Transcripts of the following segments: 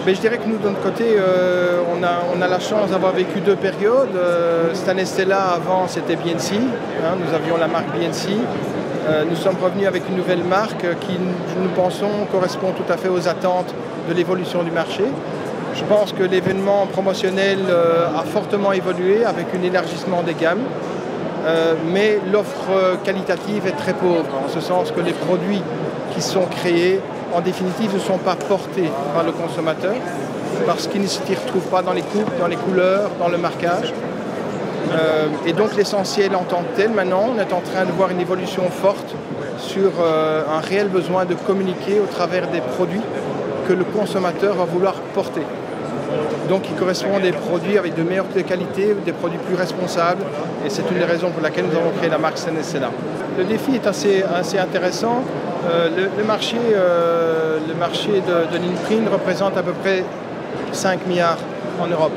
Mais je dirais que nous, de notre côté, on a la chance d'avoir vécu deux périodes. Cette année Stella, avant, c'était BNC. Nous avions la marque BNC. Nous sommes revenus avec une nouvelle marque qui, nous pensons, correspond tout à fait aux attentes de l'évolution du marché. Je pense que l'événement promotionnel a fortement évolué avec un élargissement des gammes. Mais l'offre qualitative est très pauvre, en ce sens que les produits qui sont créés, en définitive, ne sont pas portés par le consommateur parce qu'ils ne s'y retrouvent pas dans les coupes, dans les couleurs, dans le marquage. Et donc l'essentiel en tant que tel, maintenant, on est en train de voir une évolution forte sur un réel besoin de communiquer au travers des produits que le consommateur va vouloir porter. Donc il correspond à des produits avec de meilleure qualité, des produits plus responsables, et c'est une des raisons pour laquelle nous avons créé la marque Senescella. Le défi est assez intéressant. Le marché de l'imprint représente à peu près 5 milliards en Europe.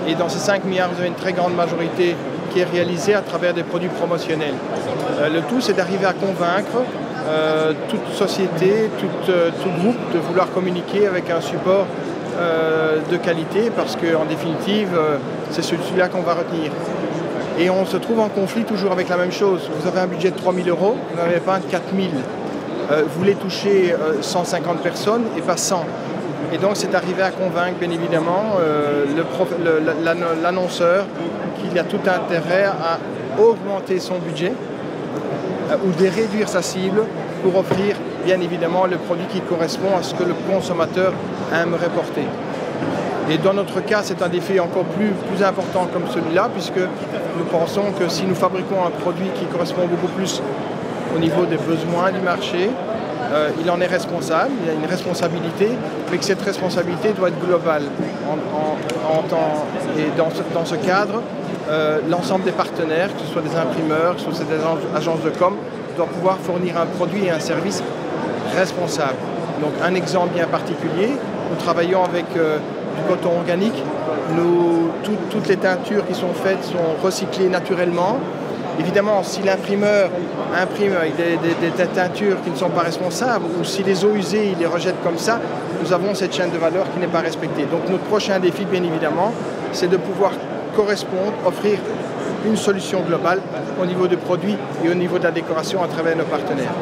Et dans ces 5 milliards, vous avez une très grande majorité qui est réalisée à travers des produits promotionnels. Le tout, c'est d'arriver à convaincre toute société, tout groupe de vouloir communiquer avec un support de qualité parce qu'en définitive, c'est celui-là qu'on va retenir. Et on se trouve en conflit toujours avec la même chose. Vous avez un budget de 3 000 €, vous n'avez pas un de 4 000. Vous voulez toucher 150 personnes et pas 100. Et donc c'est arrivé à convaincre bien évidemment l'annonceur qu'il y a tout intérêt à augmenter son budget ou de réduire sa cible pour offrir bien évidemment le produit qui correspond à ce que le consommateur aimerait porter. Et dans notre cas, c'est un défi encore plus important comme celui-là, puisque nous pensons que si nous fabriquons un produit qui correspond beaucoup plus au niveau des besoins du marché, il en est responsable, il y a une responsabilité, mais que cette responsabilité doit être globale. Et dans ce cadre, l'ensemble des partenaires, que ce soit des imprimeurs, que ce soit des agences de com, doivent pouvoir fournir un produit et un service responsable. Donc un exemple bien particulier, nous travaillons avec du coton organique. Toutes les teintures qui sont faites sont recyclées naturellement. Évidemment, si l'imprimeur imprime avec des teintures qui ne sont pas responsables ou si les eaux usées, il les rejette comme ça, nous avons cette chaîne de valeur qui n'est pas respectée. Donc notre prochain défi, bien évidemment, c'est de pouvoir correspondre, offrir une solution globale au niveau du produit et au niveau de la décoration à travers nos partenaires.